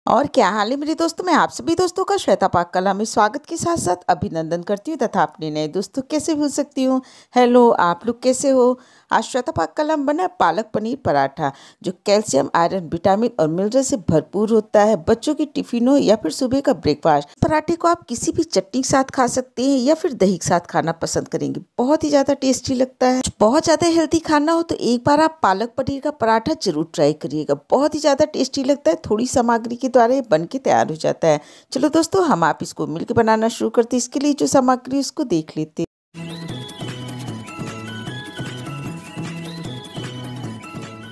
और क्या हाल है मेरे दोस्तों। मैं आप सभी दोस्तों का श्वेता पाक कला में स्वागत के साथ साथ अभिनंदन करती हूँ तथा अपने नए दोस्तों कैसे भूल सकती हूँ। हेलो, आप लोग कैसे हो। आज श्वेता पाक कला में बना पालक पनीर पराठा जो कैल्शियम, आयरन, विटामिन और मिनरल से भरपूर होता है। बच्चों की टिफिन हो या फिर सुबह का ब्रेकफास्ट, पराठे को आप किसी भी चटनी के साथ खा सकते हैं या फिर दही के साथ खाना पसंद करेंगे। बहुत ही ज्यादा टेस्टी लगता है। बहुत ज्यादा हेल्दी खाना हो तो एक बार आप पालक पनीर का पराठा जरूर ट्राई करिएगा। बहुत ही ज्यादा टेस्टी लगता है। थोड़ी सामग्री के द्वारा ये बन के तैयार हो जाता है। चलो दोस्तों, हम आप इसको मिलकर बनाना शुरू करते हैं। इसके लिए जो सामग्री है उसको देख लेते हैं।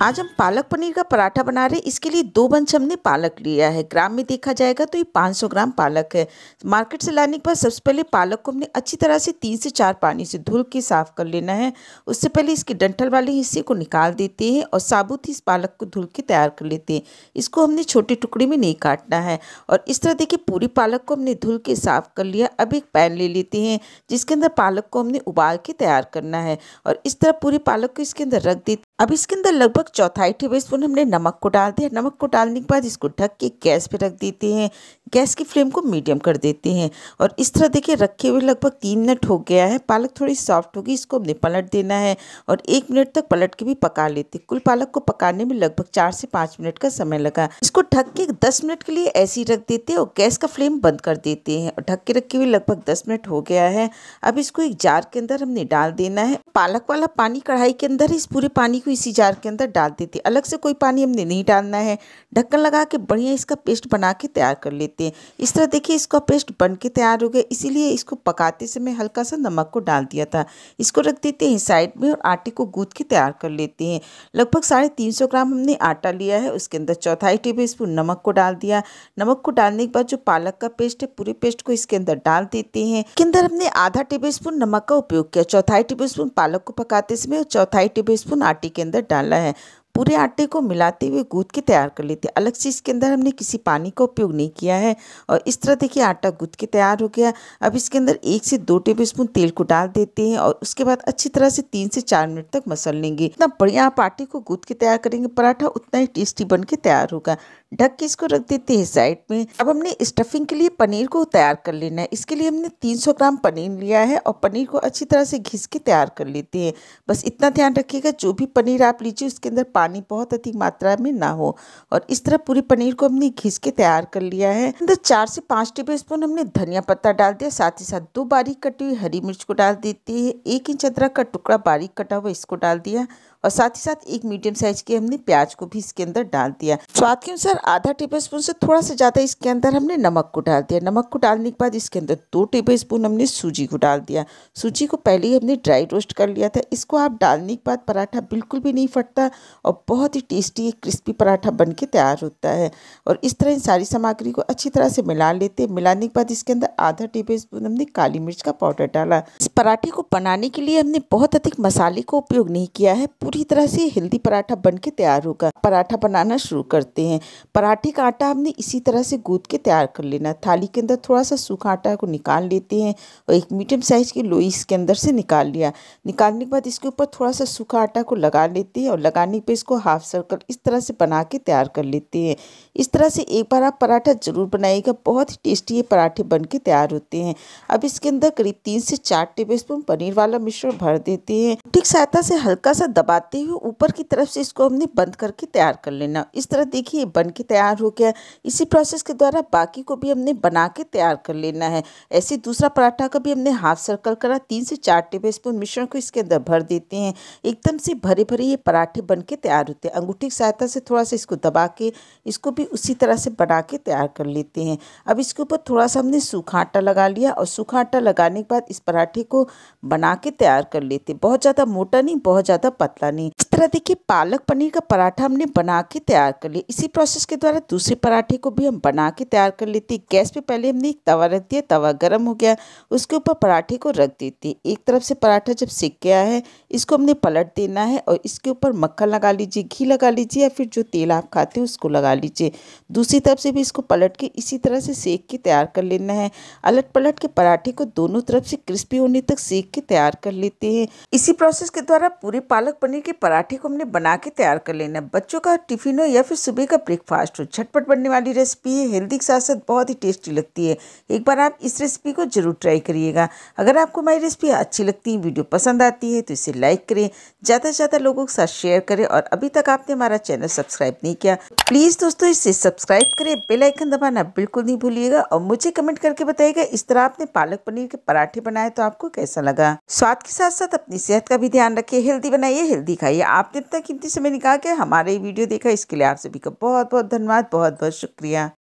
आज हम पालक पनीर का पराठा बना रहे हैं। इसके लिए 2 बंच हमने पालक लिया है। ग्राम में देखा जाएगा तो ये 500 ग्राम पालक है। मार्केट से लाने के बाद सबसे पहले पालक को हमने अच्छी तरह से 3 से 4 पानी से धुल के साफ कर लेना है। उससे पहले इसके डंठल वाले हिस्से को निकाल देते हैं और साबुत ही इस पालक को धुल के तैयार कर लेते हैं। इसको हमने छोटे टुकड़े में नहीं काटना है। और इस तरह देखिए, पूरी पालक को हमने धुल के साफ कर लिया। अब एक पैन ले लेते हैं जिसके अंदर पालक को हमने उबाल के तैयार करना है। और इस तरह पूरी पालक को इसके अंदर रख देते। अब इसके अंदर लगभग 1/4 टेबलस्पून हमने नमक को डाल दिया। नमक को डालने के बाद इसको ढक के गैस पे रख देते हैं। गैस की फ्लेम को मीडियम कर देते हैं। और इस तरह देखिए, रखे हुए लगभग 3 मिनट हो गया है। पालक थोड़ी सॉफ्ट होगी, इसको हमने पलट देना है और 1 मिनट तक पलट के भी पका लेते। कुल पालक को पकाने में लगभग 4 से 5 मिनट का समय लगा। इसको ढक के 10 मिनट के लिए ऐसे ही रख देते हैं और गैस का फ्लेम बंद कर देते हैं। और ढक के रखे हुए लगभग 10 मिनट हो गया है। अब इसको एक जार के अंदर हमने डाल देना है। पालक वाला पानी कढ़ाई के अंदर, इस पूरे पानी को इसी जार के अंदर डाल देते। अलग से कोई पानी हमने नहीं डालना है। ढक्कन लगा के बढ़िया इसका पेस्ट बना के तैयार कर लेते हैं। इस तरह देखिए, इसका पेस्ट बन के तैयार हो गया। इसीलिए इसको पकाते समय हल्का सा नमक को डाल दिया था। इसको रख देते हैं साइड में और आटे को गूंथ के तैयार कर लेते हैं। लगभग 350 ग्राम हमने आटा लिया है। उसके अंदर 1/4 टेबलस्पून नमक को डाल दिया। नमक को डालने के बाद जो पालक का पेस्ट है, पूरे पेस्ट को इसके अंदर डाल देते हैं। इसके अंदर हमने आधा टेबलस्पून नमक का उपयोग किया। 1/4 टेबलस्पून पालक को पकाते समय और 1/4 टेबलस्पून आटे के अंदर डाला है। पूरे आटे को मिलाते हुए गूंथ के तैयार कर लेते हैं। अलग से इसके अंदर हमने किसी पानी का उपयोग नहीं किया है। और इस तरह देखिए, आटा गूंथ के तैयार हो गया। अब इसके अंदर 1 से 2 टेबलस्पून तेल को डाल देते हैं और उसके बाद अच्छी तरह से 3 से 4 मिनट तक मसल लेंगे। इतना बढ़िया आप आटे को गूंथ के तैयार करेंगे, पराठा उतना ही टेस्टी बन के तैयार होगा। ढक के इसको रख देते हैं साइड में। अब हमने स्टफिंग के लिए पनीर को तैयार कर लेना है। इसके लिए हमने 300 ग्राम पनीर लिया है और पनीर को अच्छी तरह से घिस के तैयार कर लेते हैं। बस इतना ध्यान रखिएगा, जो भी पनीर आप लीजिए उसके अंदर पानी बहुत अधिक मात्रा में ना हो। और इस तरह पूरी पनीर को हमने घिस के तैयार कर लिया है। अंदर 4 से 5 टेबलस्पून हमने धनिया पत्ता डाल दिया। साथ ही साथ 2 बारीक कटी हुई हरी मिर्च को डाल देते हैं। 1 इंच अदरक का टुकड़ा बारीक कटा हुआ इसको डाल दिया। और साथ ही साथ 1 मीडियम साइज के हमने प्याज को भी इसके अंदर डाल दिया। स्वाद के अनुसार आधा टेबलस्पून से थोड़ा सा ज़्यादा इसके अंदर हमने नमक को डाल दिया। नमक को डालने के बाद इसके अंदर 2 टेबलस्पून हमने सूजी को डाल दिया। सूजी को पहले ही हमने ड्राई रोस्ट कर लिया था। इसको आप डालने के बाद पराठा बिल्कुल भी नहीं फटता और बहुत ही टेस्टी क्रिस्पी पराठा बन के तैयार होता है। और इस तरह इन सारी सामग्री को अच्छी तरह से मिला लेते हैं। मिलाने के बाद इसके अंदर आधा टेबलस्पून हमने काली मिर्च का पाउडर डाला। इस पराठे को बनाने के लिए हमने बहुत अधिक मसाले का उपयोग नहीं किया है। पूरी तरह से हेल्दी पराठा बन के तैयार होगा। पराठा बनाना शुरू करते हैं। पराठे का आटा हमने इसी तरह से गूंथ के तैयार कर लेना। थाली के अंदर थोड़ा सा सूखा आटा को निकाल लेते हैं और एक मीडियम साइज की लोई इसके अंदर से निकाल लिया। निकालने के बाद इसके ऊपर थोड़ा सा सूखा आटा को लगा लेते हैं और लगाने पे इसको हाफ सर्कल इस तरह से बना के तैयार कर लेते हैं। इस तरह से एक बार आप पराठा जरूर बनाइएगा। बहुत ही टेस्टी ये पराठे बन के तैयार होते हैं। अब इसके अंदर करीब 3 से 4 टेबलस्पून पनीर वाला मिश्रण भर देते हैं। ठीक सहायता से हल्का सा दबाते हुए ऊपर की तरफ से इसको हमने बंद करके तैयार कर लेना। इस तरह देखिए, बन के तैयार हो गया। इसी प्रोसेस के द्वारा बाकी को भी हमने बना के तैयार कर लेना है। ऐसे दूसरा पराठा का भी हमने हाफ सर्कल करा। 3 से 4 टेबलस्पून मिश्रण को इसके अंदर भर देते हैं। एकदम से भरे भरे ये पराठे बन के तैयार होते हैं। अंगूठी की सहायता से थोड़ा सा इसको दबा के इसको भी उसी तरह से बना के तैयार कर लेते हैं। अब इसके ऊपर थोड़ा सा हमने सूखा आटा लगा लिया और सूखा आटा लगाने के बाद इस पराठे को बना के तैयार कर लेते हैं। बहुत ज़्यादा मोटा नहीं, बहुत ज़्यादा पतला नहीं। इस तरह देखिए, पालक पनीर का पराठा हमने बना के तैयार कर लिया। इसी प्रोसेस के द्वारा दूसरे पराठे को भी हम बना के तैयार कर लेते हैं। गैस पे पहले हमने एक तवा रख दिया। तवा गर्म हो गया, उसके ऊपर पराठे को रख देते हैं। एक तरफ से पराठा जब सिक गया है, इसको हमने पलट देना है और इसके ऊपर मक्खन लगा लीजिए, घी लगा लीजिए या फिर जो तेल आप खाते हो उसको लगा लीजिए। दूसरी तरफ से भी इसको पलट के इसी तरह से सेक के तैयार कर लेना है। अलट पलट के पराठे को दोनों तरफ से क्रिस्पी होने तक सेक के तैयार कर लेते हैं। इसी प्रोसेस के द्वारा पूरे पालक पनीर के पराठे पराठे को हमने बना के तैयार कर लेना है। बच्चों का टिफिन हो या फिर सुबह का ब्रेकफास्ट हो, झटपट बनने वाली रेसिपी है, हेल्दी के साथ साथ बहुत ही टेस्टी लगती है। एक बार आप इस रेसिपी को जरूर ट्राई करिएगा। अगर आपको हमारी रेसिपी अच्छी लगती है, वीडियो पसंद आती है तो इसे लाइक करें, ज़्यादा से ज़्यादा लोगों के साथ शेयर करें और अभी तक आपने हमारा चैनल सब्सक्राइब नहीं किया प्लीज़ दोस्तों इसे सब्सक्राइब करें, बेल आइकन दबाना बिल्कुल नहीं भूलिएगा और मुझे कमेंट करके बताइएगा इस तरह आपने पालक पनीर के पराठे बनाए तो आपको कैसा लगा। स्वाद के साथ साथ अपनी सेहत का भी ध्यान रखिए, हेल्दी बनाइए, हेल्दी खाइए। आपने इतना कीमती समय निकाल के हमारे वीडियो देखा, इसके लिए आप सभी का बहुत बहुत धन्यवाद, बहुत बहुत शुक्रिया।